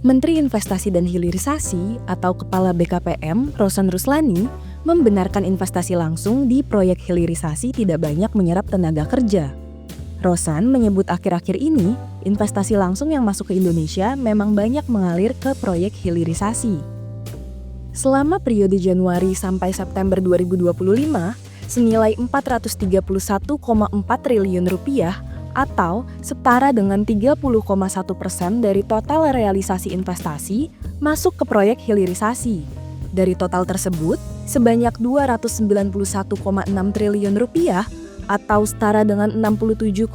Menteri Investasi dan Hilirisasi atau Kepala BKPM, Rosan Ruslani, membenarkan investasi langsung di proyek hilirisasi tidak banyak menyerap tenaga kerja. Rosan menyebut akhir-akhir ini, investasi langsung yang masuk ke Indonesia memang banyak mengalir ke proyek hilirisasi. Selama periode Januari sampai September 2025, senilai 431,4 triliun rupiah atau setara dengan 30,1% dari total realisasi investasi masuk ke proyek hilirisasi. Dari total tersebut, sebanyak 291,6 triliun rupiah atau setara dengan 67,6%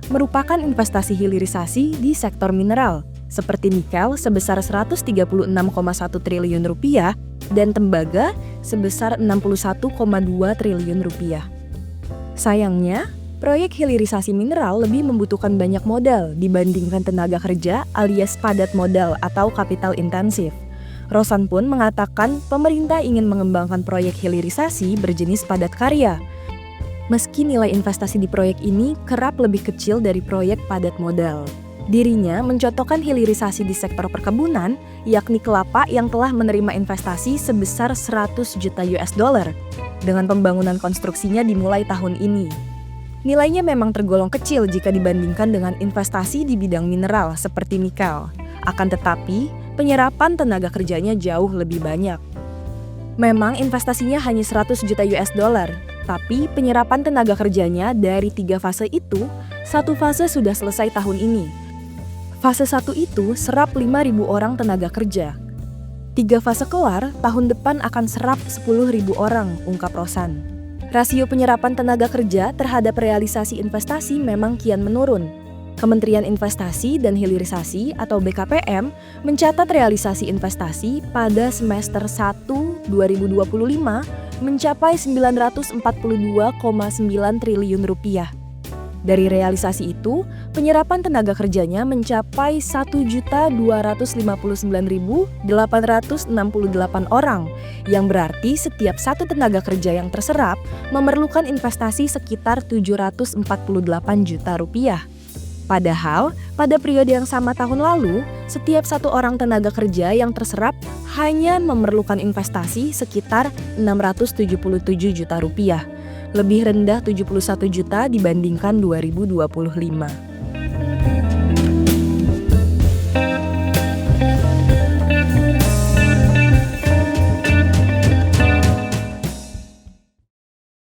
merupakan investasi hilirisasi di sektor mineral, seperti nikel sebesar 136,1 triliun rupiah dan tembaga sebesar 61,2 triliun rupiah. Sayangnya, proyek hilirisasi mineral lebih membutuhkan banyak modal dibandingkan tenaga kerja alias padat modal atau kapital intensif. Rosan pun mengatakan pemerintah ingin mengembangkan proyek hilirisasi berjenis padat karya. Meski nilai investasi di proyek ini kerap lebih kecil dari proyek padat modal. Dirinya mencontohkan hilirisasi di sektor perkebunan, yakni kelapa yang telah menerima investasi sebesar 100 juta US dollar, dengan pembangunan konstruksinya dimulai tahun ini. Nilainya memang tergolong kecil jika dibandingkan dengan investasi di bidang mineral seperti nikel. Akan tetapi, penyerapan tenaga kerjanya jauh lebih banyak. Memang investasinya hanya 100 juta US dollar, tapi penyerapan tenaga kerjanya dari 3 fase itu, 1 fase sudah selesai tahun ini. Fase 1 itu serap 5.000 orang tenaga kerja. 3 fase kelar, tahun depan akan serap 10.000 orang, ungkap Rosan. Rasio penyerapan tenaga kerja terhadap realisasi investasi memang kian menurun. Kementerian Investasi dan Hilirisasi atau BKPM mencatat realisasi investasi pada semester 1 2025 mencapai 942,9 triliun rupiah. Dari realisasi itu, penyerapan tenaga kerjanya mencapai 1.259.868 orang, yang berarti setiap satu tenaga kerja yang terserap memerlukan investasi sekitar 748 juta rupiah. Padahal, pada periode yang sama tahun lalu, setiap satu orang tenaga kerja yang terserap hanya memerlukan investasi sekitar 677 juta rupiah. Lebih rendah 71 juta dibandingkan 2025.